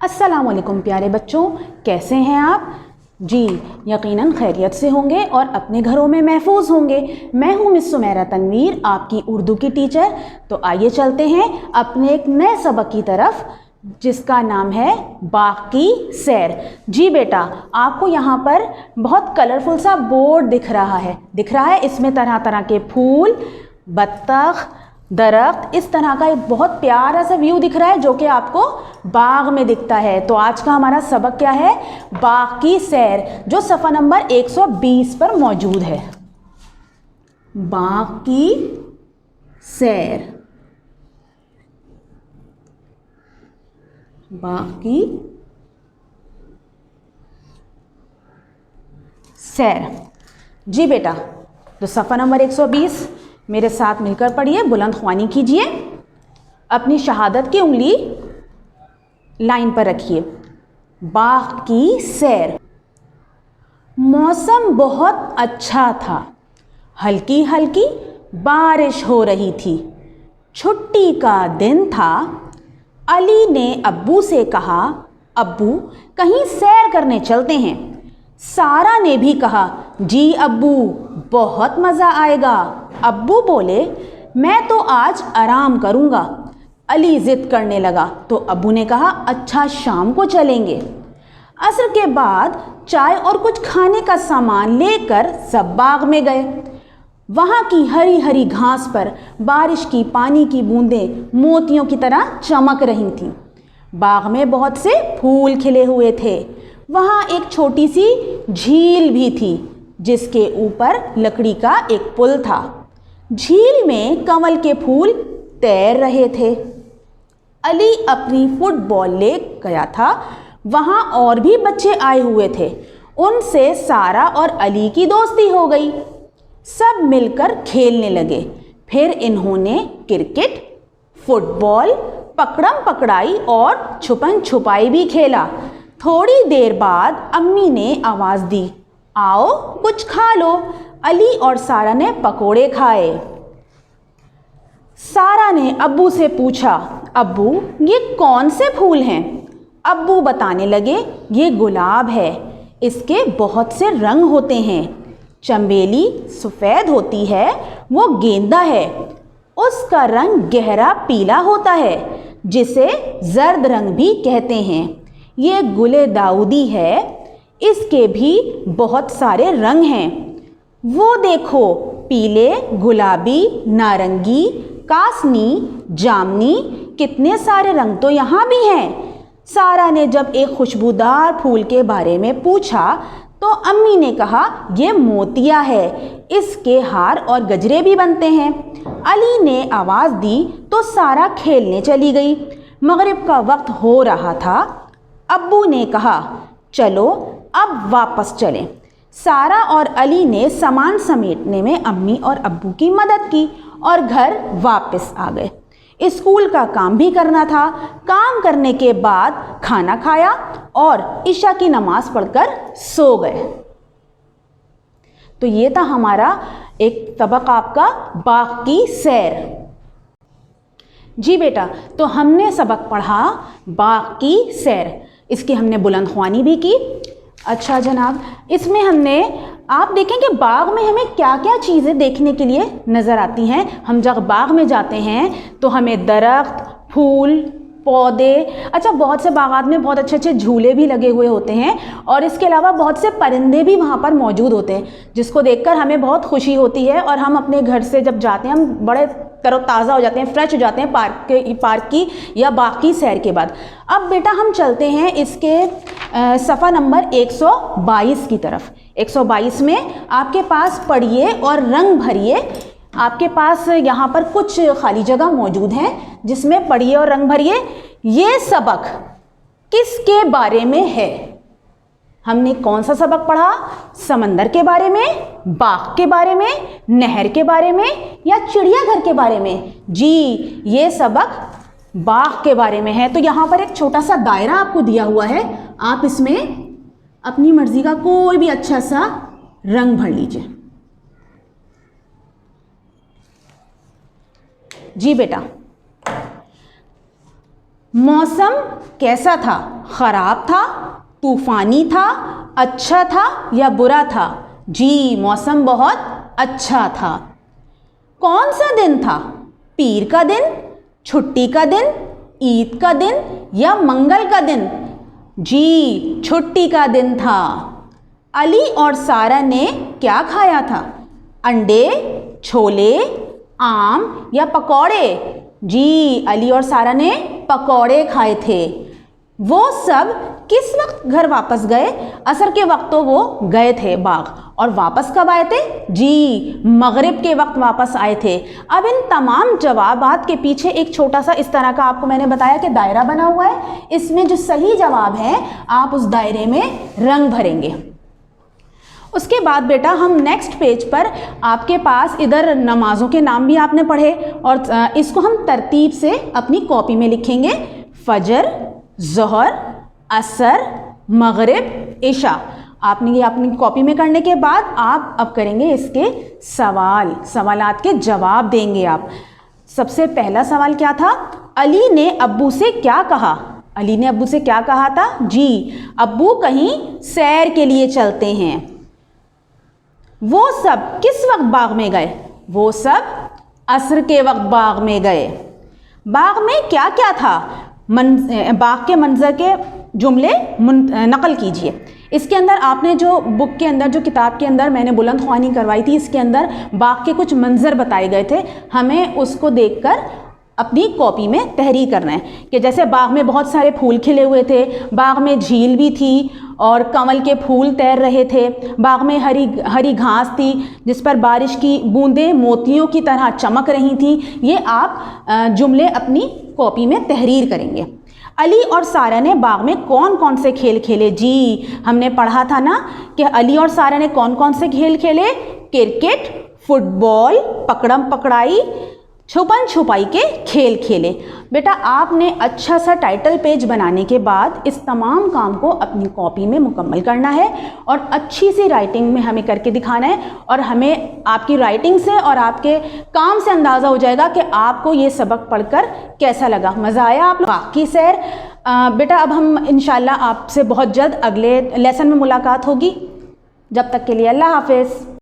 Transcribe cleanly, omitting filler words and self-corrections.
अस्सलामुअलैकुम प्यारे बच्चों, कैसे हैं आप? जी यकीनन खैरियत से होंगे और अपने घरों में महफूज होंगे। मैं हूं मिस सुमेरा तनवीर, आपकी उर्दू की टीचर। तो आइए चलते हैं अपने एक नए सबक की तरफ, जिसका नाम है बाग की सैर। जी बेटा, आपको यहाँ पर बहुत कलरफुल सा बोर्ड दिख रहा है। इसमें तरह तरह के फूल, बत्तख, दरख्त, इस तरह का एक बहुत प्यारा सा व्यू दिख रहा है जो कि आपको बाग में दिखता है। तो आज का हमारा सबक क्या है? बाग की सैर, जो सफ़ा नंबर 120 पर मौजूद है। बाग की सैर, बाग की सैर। जी बेटा, तो सफ़ा नंबर 120 मेरे साथ मिलकर पढ़िए, बुलंद ख्वानी कीजिए, अपनी शहादत की उंगली लाइन पर रखिए। बाग की सैर। मौसम बहुत अच्छा था, हल्की हल्की बारिश हो रही थी। छुट्टी का दिन था। अली ने अब्बू से कहा, अब्बू कहीं सैर करने चलते हैं। सारा ने भी कहा, जी अब्बू, बहुत मज़ा आएगा। अब्बू बोले, मैं तो आज आराम करूँगा। अली ज़िद करने लगा तो अब्बू ने कहा, अच्छा शाम को चलेंगे। असर के बाद चाय और कुछ खाने का सामान लेकर सब बाग में गए। वहाँ की हरी हरी घास पर बारिश की पानी की बूंदें मोतियों की तरह चमक रही थीं। बाग में बहुत से फूल खिले हुए थे। वहाँ एक छोटी सी झील भी थी, जिसके ऊपर लकड़ी का एक पुल था। झील में कमल के फूल तैर रहे थे। अली अपनी फुटबॉल ले गया था। वहाँ और भी बच्चे आए हुए थे। उनसे सारा और अली की दोस्ती हो गई। सब मिलकर खेलने लगे। फिर इन्होंने क्रिकेट, फुटबॉल, पकड़म पकड़ाई और छुपन छुपाई भी खेला। थोड़ी देर बाद अम्मी ने आवाज़ दी, आओ कुछ खा लो। अली और सारा ने पकोड़े खाए। सारा ने अब्बू से पूछा, अब्बू ये कौन से फूल हैं? अब्बू बताने लगे, ये गुलाब है। इसके बहुत से रंग होते हैं। चंबेली सफ़ेद होती है, वो गेंदा है, उसका रंग गहरा पीला होता है, जिसे जर्द रंग भी कहते हैं। ये गुले दाऊदी है, इसके भी बहुत सारे रंग हैं। वो देखो, पीले, गुलाबी, नारंगी, कासनी, जामनी, कितने सारे रंग तो यहाँ भी हैं। सारा ने जब एक खुशबूदार फूल के बारे में पूछा तो अम्मी ने कहा, ये मोतिया है, इसके हार और गजरे भी बनते हैं। अली ने आवाज़ दी तो सारा खेलने चली गई। मगरिब का वक्त हो रहा था। अब्बू ने कहा, चलो अब वापस चलें। सारा और अली ने सामान समेटने में अम्मी और अब्बू की मदद की और घर वापस आ गए। स्कूल का काम भी करना था। काम करने के बाद खाना खाया और इशा की नमाज पढ़कर सो गए। तो ये था हमारा एक सबक, आपका बाग की सैर। जी बेटा, तो हमने सबक पढ़ा बाग की सैर, इसकी हमने बुलंद ख्वानी भी की। अच्छा जनाब, इसमें हमने, आप देखें कि बाग में हमें क्या क्या चीज़ें देखने के लिए नज़र आती हैं। हम जब बाग में जाते हैं तो हमें दरख्त, फूल, पौधे, अच्छा बहुत से बागात में बहुत अच्छे अच्छे झूले भी लगे हुए होते हैं और इसके अलावा बहुत से परिंदे भी वहाँ पर मौजूद होते हैं, जिसको देखकर हमें बहुत खुशी होती है और हम अपने घर से जब जाते हैं हम बड़े तरोताज़ा हो जाते हैं, फ्रेश हो जाते हैं पार्क की या बाग की सैर के बाद। अब बेटा हम चलते हैं इसके सफ़ा नंबर 122 की तरफ। 122 में आपके पास पढ़िए और रंग भरिए। आपके पास यहाँ पर कुछ खाली जगह मौजूद हैं जिसमें पढ़िए और रंग भरिए। ये सबक किसके बारे में है? हमने कौन सा सबक पढ़ा? समंदर के बारे में, बाग के बारे में, नहर के बारे में या चिड़ियाघर के बारे में? जी ये सबक बाग के बारे में है। तो यहाँ पर एक छोटा सा दायरा आपको दिया हुआ है, आप इसमें अपनी मर्जी का कोई भी अच्छा सा रंग भर लीजिए। जी बेटा, मौसम कैसा था? ख़राब था, तूफ़ानी था, अच्छा था या बुरा था? जी, मौसम बहुत अच्छा था। कौन सा दिन था? पीर का दिन, छुट्टी का दिन, ईद का दिन या मंगल का दिन? जी, छुट्टी का दिन था। अली और सारा ने क्या खाया था? अंडे, छोले, आम या पकौड़े? जी, अली और सारा ने पकौड़े खाए थे। वो सब किस वक्त घर वापस गए? असर के वक्त तो वो गए थे बाग, और वापस कब आए थे? जी, मगरिब के वक्त वापस आए थे। अब इन तमाम जवाबात के पीछे एक छोटा सा इस तरह का आपको मैंने बताया कि दायरा बना हुआ है। इसमें जो सही जवाब है आप उस दायरे में रंग भरेंगे। उसके बाद बेटा हम नेक्स्ट पेज पर, आपके पास इधर नमाज़ों के नाम भी आपने पढ़े और इसको हम तरतीब से अपनी कॉपी में लिखेंगे। फजर, ज़ोहर, असर, मगरिब, इशा। आपने ये अपनी कॉपी में करने के बाद आप अब करेंगे इसके सवालात के जवाब देंगे आप। सबसे पहला सवाल क्या था? अली ने अब्बू से क्या कहा? अली ने अब्बू से क्या कहा था? जी, अब्बू कहीं सैर के लिए चलते हैं। वो सब किस वक्त बाग में गए? वो सब असर के वक्त बाग में गए। बाग में क्या क्या था? बाग के मंजर के जुमले नकल कीजिए। इसके अंदर आपने जो बुक के अंदर, जो किताब के अंदर मैंने बुलंद ख्वानी करवाई थी, इसके अंदर बाग के कुछ मंजर बताए गए थे। हमें उसको देखकर अपनी कॉपी में तहरीर करना है कि जैसे बाग में बहुत सारे फूल खिले हुए थे, बाग में झील भी थी और कमल के फूल तैर रहे थे, बाग में हरी हरी घास थी जिस पर बारिश की बूंदें मोतियों की तरह चमक रही थीं। ये आप जुमले अपनी कॉपी में तहरीर करेंगे। अली और सारा ने बाग में कौन कौन से खेल खेले? जी, हमने पढ़ा था ना कि अली और सारा ने कौन कौन से खेल खेले? क्रिकेट, फुटबॉल, पकड़म पकड़ाई, छुपन छुपाई के खेल खेले। बेटा आपने अच्छा सा टाइटल पेज बनाने के बाद इस तमाम काम को अपनी कॉपी में मुकम्मल करना है और अच्छी सी राइटिंग में हमें करके दिखाना है, और हमें आपकी राइटिंग से और आपके काम से अंदाज़ा हो जाएगा कि आपको ये सबक पढ़कर कैसा लगा। मज़ा आया आप लोग? बाकी सैर बेटा अब हम इंशाल्लाह आपसे बहुत जल्द अगले लेसन में मुलाकात होगी। जब तक के लिए अल्लाह हाफिज़।